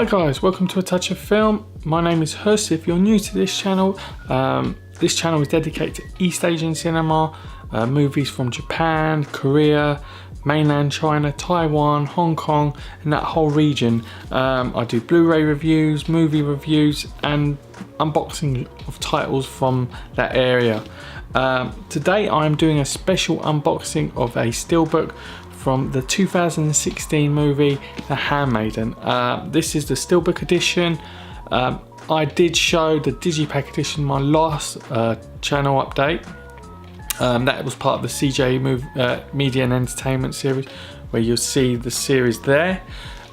guys, welcome to A Touch of Film. My name is Hus. If you're new to this channel is dedicated to East Asian cinema, movies from Japan, Korea, mainland China, Taiwan, Hong Kong and that whole region. I do Blu-ray reviews, movie reviews and unboxing of titles from that area. Today I'm doing a special unboxing of a steelbook from the 2016 movie The Handmaiden. This is the steelbook edition. I did show the digipack edition in my last channel update. That was part of the CJ Media and Entertainment series, where you'll see the series there.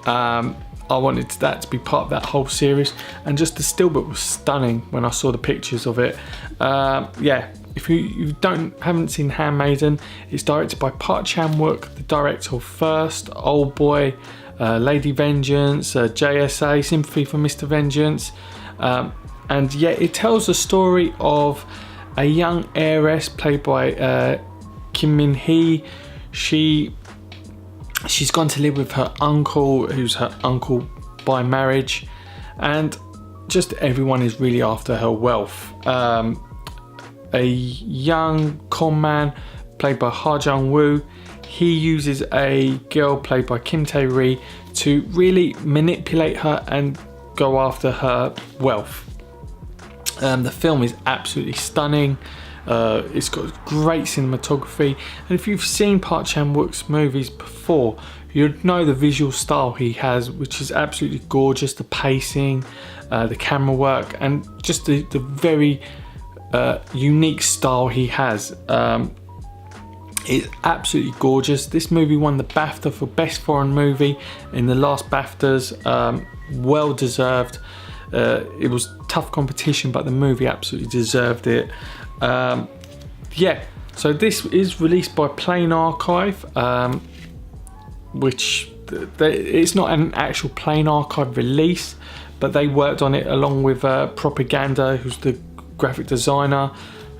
I wanted that to be part of that whole series, and just the steelbook was stunning when I saw the pictures of it. Yeah, if you haven't seen Handmaiden, it's directed by Chan-wook, the director of First, Old Boy, Lady Vengeance, JSA, Sympathy for Mr. Vengeance, and yeah, it tells the story of a young heiress played by Min-hee. She's gone to live with her uncle, who's her uncle by marriage, and just everyone is really after her wealth. A young con man played by Jung-woo, he uses a girl played by Tae-ri to really manipulate her and go after her wealth. The film is absolutely stunning. It's got great cinematography, and if you've seen Park Chan-wook's movies before, you'd know the visual style he has, which is absolutely gorgeous. The pacing, the camera work, and just the very unique style he has. It's absolutely gorgeous. This movie won the Bafta for Best Foreign Movie in the last BAFTAs. Well deserved. It was tough competition, but the movie absolutely deserved it. Yeah, so this is released by Plain Archive, which it's not an actual Plain Archive release, but they worked on it along with Propaganda, who's the graphic designer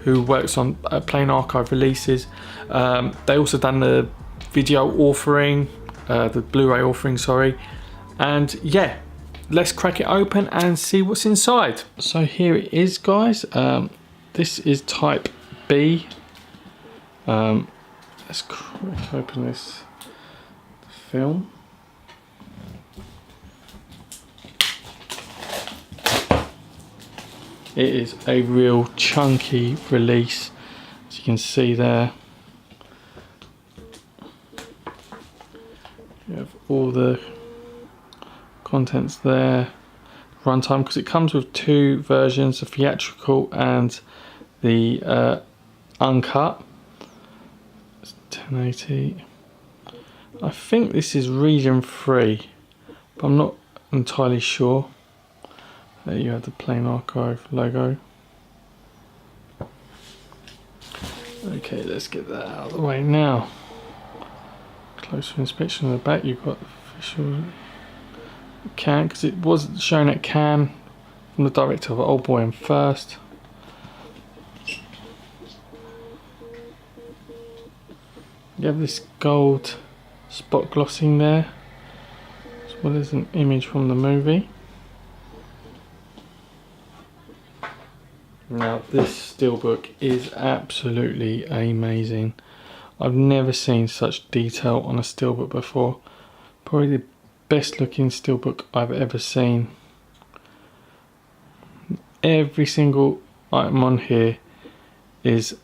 who works on Plain Archive releases. They also done the video authoring, the Blu-ray authoring, sorry. And yeah, let's crack it open and see what's inside. So here it is, guys. This is type B. Let's crack open this film. It is a real chunky release, as you can see there. You have all the contents there. Runtime, because it comes with two versions, the theatrical and the uncut. It's 1080. I think this is region 3, but I'm not entirely sure. There you have the Plain Archive logo. Okay, let's get that out of the way now. Closer inspection of the back. You've got the official Cannes, because it was shown at Cannes from the director of Old Boy and First. You have this gold spot glossing there, as well as an image from the movie. Now this steelbook is absolutely amazing. I've never seen such detail on a steelbook before. Probably the best looking steelbook I've ever seen. Every single item on here is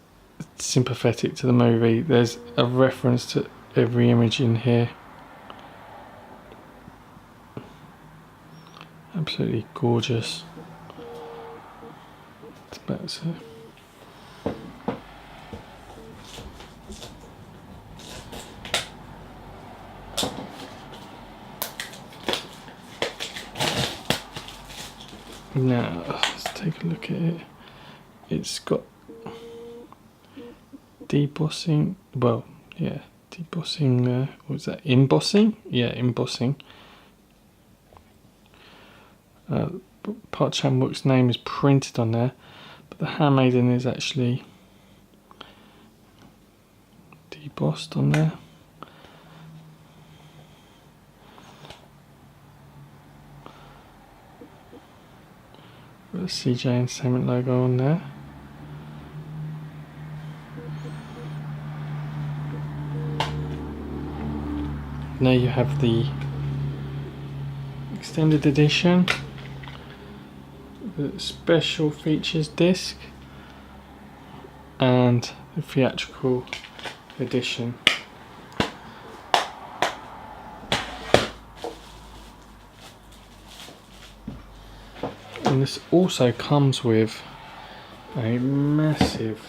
sympathetic to the movie. There's a reference to every image in here. Absolutely gorgeous. It's better. Now let's take a look at it. It's got debossing, well, yeah, debossing there. What was that? Embossing? Yeah, embossing. Park Chan-wook's name is printed on there, but the Handmaiden is actually debossed on there. Got the CJ Entertainment logo on there. Now you have the extended edition, the special features disc, and the theatrical edition. And this also comes with a massive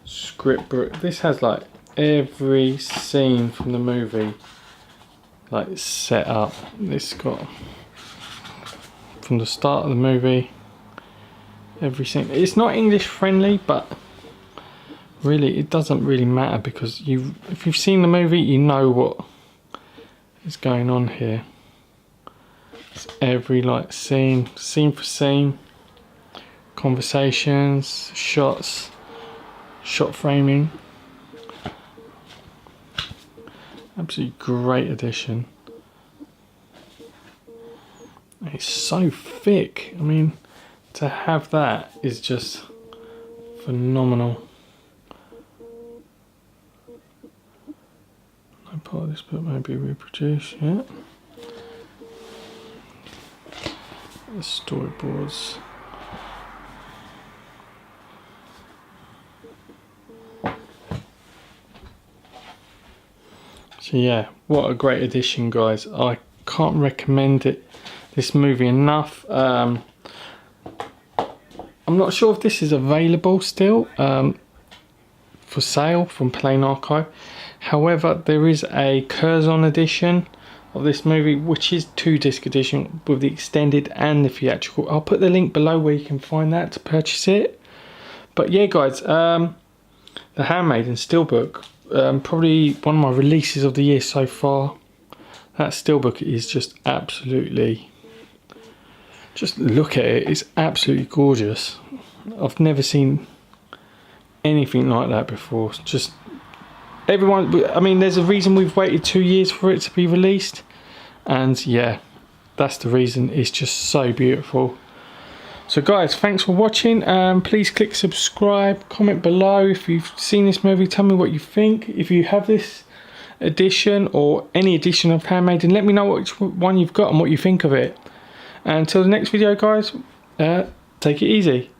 script book. This has like every scene from the movie like set up. This got from the start of the movie, every scene. It's not English friendly, but really it doesn't really matter, because if you've seen the movie, you know what is going on here. It's every like scene for scene, conversations, shots, shot framing. Absolutely great edition. It's so thick. I mean, to have that is just phenomenal. No part of this book may be reproduced yet. The storyboards. So yeah, what a great edition, guys. I can't recommend this movie enough. I'm not sure if this is available still for sale from Plain Archive. However, there is a Curzon edition of this movie, which is 2-disc edition with the extended and the theatrical. I'll put the link below where you can find that to purchase it. But yeah, guys, the Handmaiden Steelbook, probably one of my releases of the year so far. That Steelbook is just absolutely, just look at it, it's absolutely gorgeous. I've never seen anything like that before. Just everyone, I mean, there's a reason we've waited 2 years for it to be released, and yeah, that's the reason. It's just so beautiful. So guys, thanks for watching. Please click subscribe, comment below if you've seen this movie, tell me what you think. If you have this edition or any edition of Handmaiden, let me know which one you've got and what you think of it. And until the next video, guys, take it easy.